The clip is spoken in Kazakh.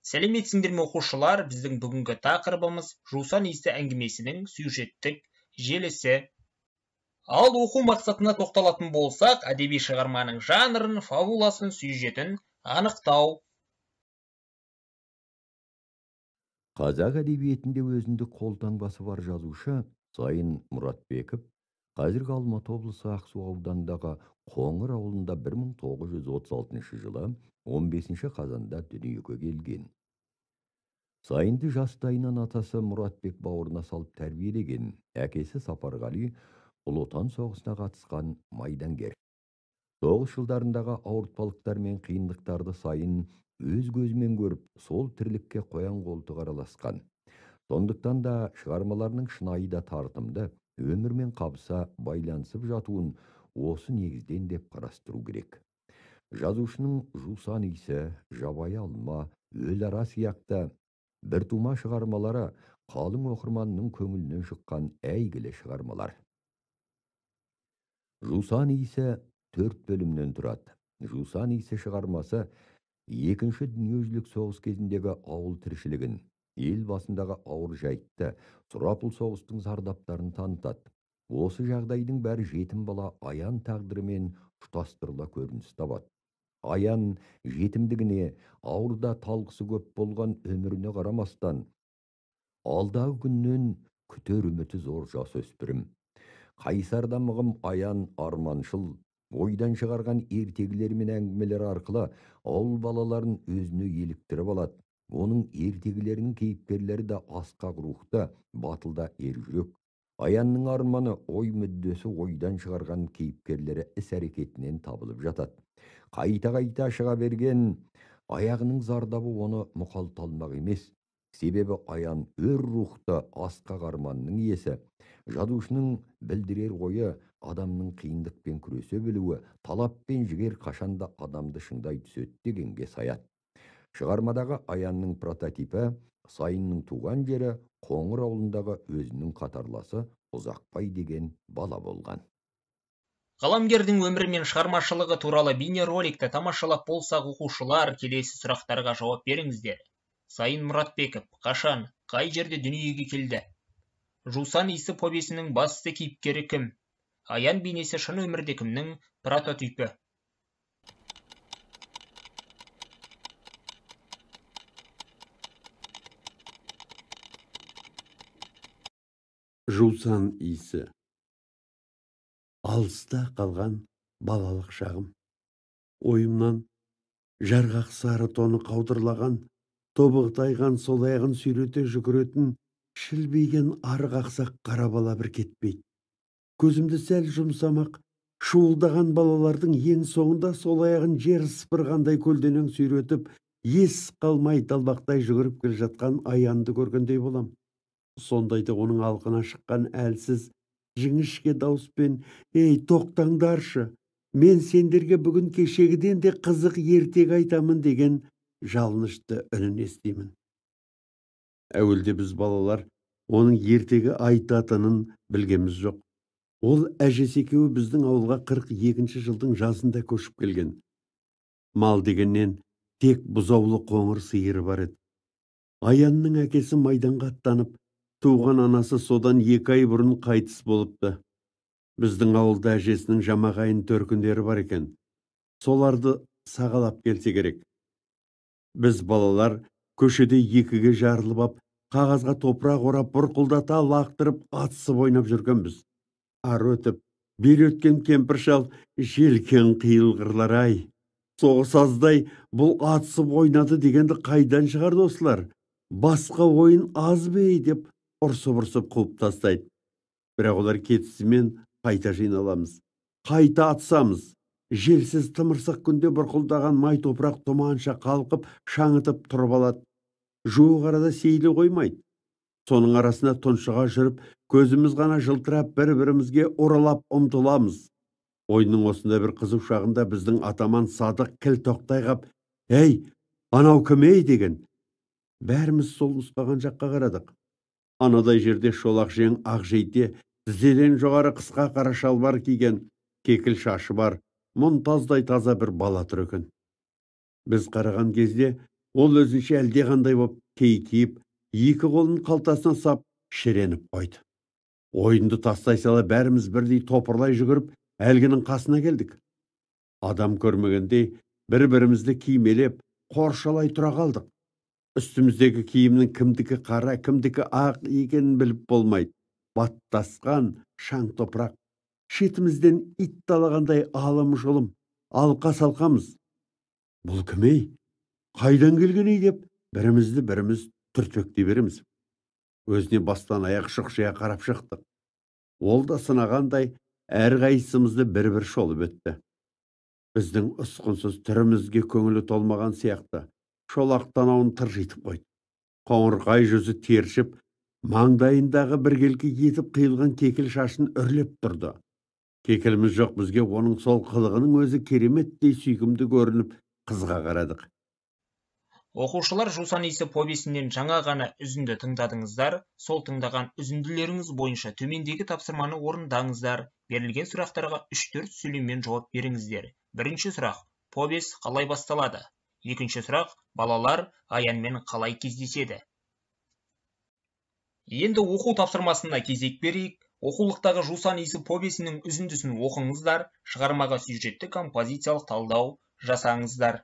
Сәлеметсіңдер ме оқушылар, біздің бүгінгі тақырыбымыз жусан иісі әңгімесінің сюжеттік желісі. Ал оқу мақсатына тоқталатын болсақ, әдеби шығарманың жанрын, фабуласын, сюжетін анықтау. Қазақ әдебиетінде өзіндік қолтаңбасы бар жазушы Сайын Мұратбеков қазіргі Алматы облысы Ақсу ауданындағы Қоңыр ауылында 1936 жылы 15 қазанда дүниеге келген. Сайынды жастайынан атасы Мұратбек бауырына салып тәрбиелеген. Әкесі Сапарғали Ұлы Отан соғысына қатысқан майдангер. Соғыс жылдарындағы ауыртпалықтар мен қиындықтарды Сайын өз көзімен көріп, сол тірлікке қоян қолтық араласқан. Сондықтан да шығармаларының шынайы да тартымды, өмірмен қабыса байланысып жатуын осы негізден деп қарастыру керек. Жазушының жусан иісі, жабайы алма, өл ара сияқты біртума шығармалары қалың оқырманның көңілінен шыққан әйгілі шығармалар. Жусан иісі 4 бөлімнен тұрады. Жусан иісі шығармасы Екінші дүниежүзілік соғыс кезіндегі ауыл тіршілігін, ел басындағы ауыр жайтты, сұрапыл соғыстың зардаптарын танытады. Осы жағдайдың бәрі жетім бала Аян тағдырымен тұтастырыла көрініс табады. Аян жетімдігіне, ауырда талғысы көп болған өміріне қарамастан, алдағы күннен күтер үміті зор жасөспірім. Қайсарда мығым Аян арманшыл, ойдан шығарған ертегілер мен әңгімелер арқылы ауыл балаларын өзіне еліктіріп алады. Оның ертегілерінің кейіпкерлері де асқақ рухты, батылда ержүрек. Аянның арманы, ой мүддесі ойдан шығарған кейіпкерлері іс-әрекетінен табылып жатады. Қайта-қайта шыға берген аяғының зардабы оны мұқалталмақ емес. Себебі Аян өр рухты, асқақ арманның иесі. Жазушының білдірер ойы, адамның қиындықпен күресе білуі, талап пен жігер қашанда адамды шыңдай түседі дегенге саяды. Шығармадағы Аянның прототипі Сайынның туған жері Қоңыр ауылындағы өзінің қатарласы Ұзақбай деген бала болған. Қаламгердің өмірі мен шығармашылығы туралы бейнероликті тамашалап болсақ, оқушылар келесі сұрақтарға жауап беріңіздер. Сайын Мұратбеков қашан, қай жерде дүниеге келді? Жусан иісі повесінің басты кейіпкері кім? Аян бейнесі шын өмірде кімнің прототипі? Жусан иісі. Алыста қалған балалық шағым. Ойымнан жарғақ сары тоны қаудырлаған, тобықтайған сол аяғын сүйрете жүгіретін, шілбейген арық ақсақ қара бала бір кетпейді. Көзімді сәл жұмсамақ, шуылдаған балалардың ең соңында сол аяғын жер сыпырғандай көлденең сүйретіп, ес қалмай далбақтай жүгіріп келе жатқан Аянды көргендей болам. Сондайда оның алқына шыққан әлсіз, жіңішке дауыспен: «Ей, тоқтаңдаршы, мен сендерге бүгін кешегіден де қызық ертегі айтамын» деген жалынышты үнін естимін. Әуелде біз балалар оның ертегі айтатынын білгеніміз жоқ. Ол әжесі екеуі біздің ауылға 42-ші жылдың жазында көшіп келген. Мал дегеннен тек бұзаулы қоңыр сиыры бар еді. Аянның әкесі майданға аттанып, туған анасы содан 2 ай бұрын қайтыс болыпты. Біздің ауылда әжесінің жамағайын төркіндері бар екен. Соларды сағалап келсе керек. Біз балалар көшеде 2-ге жарылып ап, қағазға топырақ орап, бұрқылдата лақтырып, атысып ойнап жүргенбіз. Ары өтіп, бері өткен кемпір шал: «Желкен қиылғырлар-ай, соғыс аздай бұл атысып ойнады дегенді қайдан шығарды осылар? Басқа ойын аз бей» деп ұрсып қуып тастайды. Бірақ олар кетісімен қайта жиналамыз, қайта атысамыз. Желсіз тымырсық күнде бұрқылдаған май топырақ тұманша қалқып, шаңытып тұрып алады. Жуық арада сейілі қоймайды. Соның арасында тұншыға жүріп, көзіміз ғана жылтырап, бір-бірімізге оралап ұмтыламыз. Ойынның осында бір қызық шағында біздің атаман Садық кіл тоқтай қап: «Ей, анау кім ей?» деген. Бәріміз сол нұсқаған жаққа қарадық. Анадай жерде шолақ жең ақ жейде, тізеден жоғары қысқа қара шалбар киген, кекіл шашы бар, мұнтаздай таза бір бала тұр екен. Біз қараған кезде Ол өзінше әлдеқандай боп кейтиіп, екі қолын қалтасына сап, шіреніп қойды. Ойынды тастай сала бәріміз бірдей топырлай жүгіріп, әлгінің қасына келдік. Адам көрмегендей бір-бірімізді кимелеп, қоршалай тұра қалдық. Үстіміздегі киімнің кімдікі қара, кімдікі ақ екенін біліп болмайды. Баттасқан шаң топырақ. Шетімізден ит талағандай алым-жұлым, алқа-салқамыз. Бұл кім-ей? Қайдан келген-ей деп, бірімізді біріміз түртпектей береміз. Өзіне бастан аяқ шұқшия қарап шықтық. Ол да сынағандай әрқайсымызды бір-бір шолып өтті. Біздің ұсқынсыз түрімізге көңілі толмаған сияқты шолақ танауын тыржитып қойды. Қоңырқай жүзі тершіп, маңдайындағы біркелкі етіп қиылған кекіл шашын үрлеп тұрды. Кекіліміз жоқ бізге, оның сол қылығының өзі кереметтей сүйкімді көрініп, қызға қарадық. Оқушылар Жусан иісі повесінен жаңа ғана үзінді тыңдадыңыздар. Сол тыңдаған үзінділеріңіз бойынша төмендегі тапсырманы орындаңыздар. Берілген сұрақтарға 3-4 сөйлеммен жауап беріңіздер. Бірінші сұрақ: повес қалай басталады? Екінші сұрақ: балалар аянмен қалай кездеседі? Енді оқу тапсырмасына кезек берейік. Оқулықтағы Жусан иісі повесінің үзіндісін оқыңыздар. Шығармаға сюжетті композициялық талдау жасаңыздар.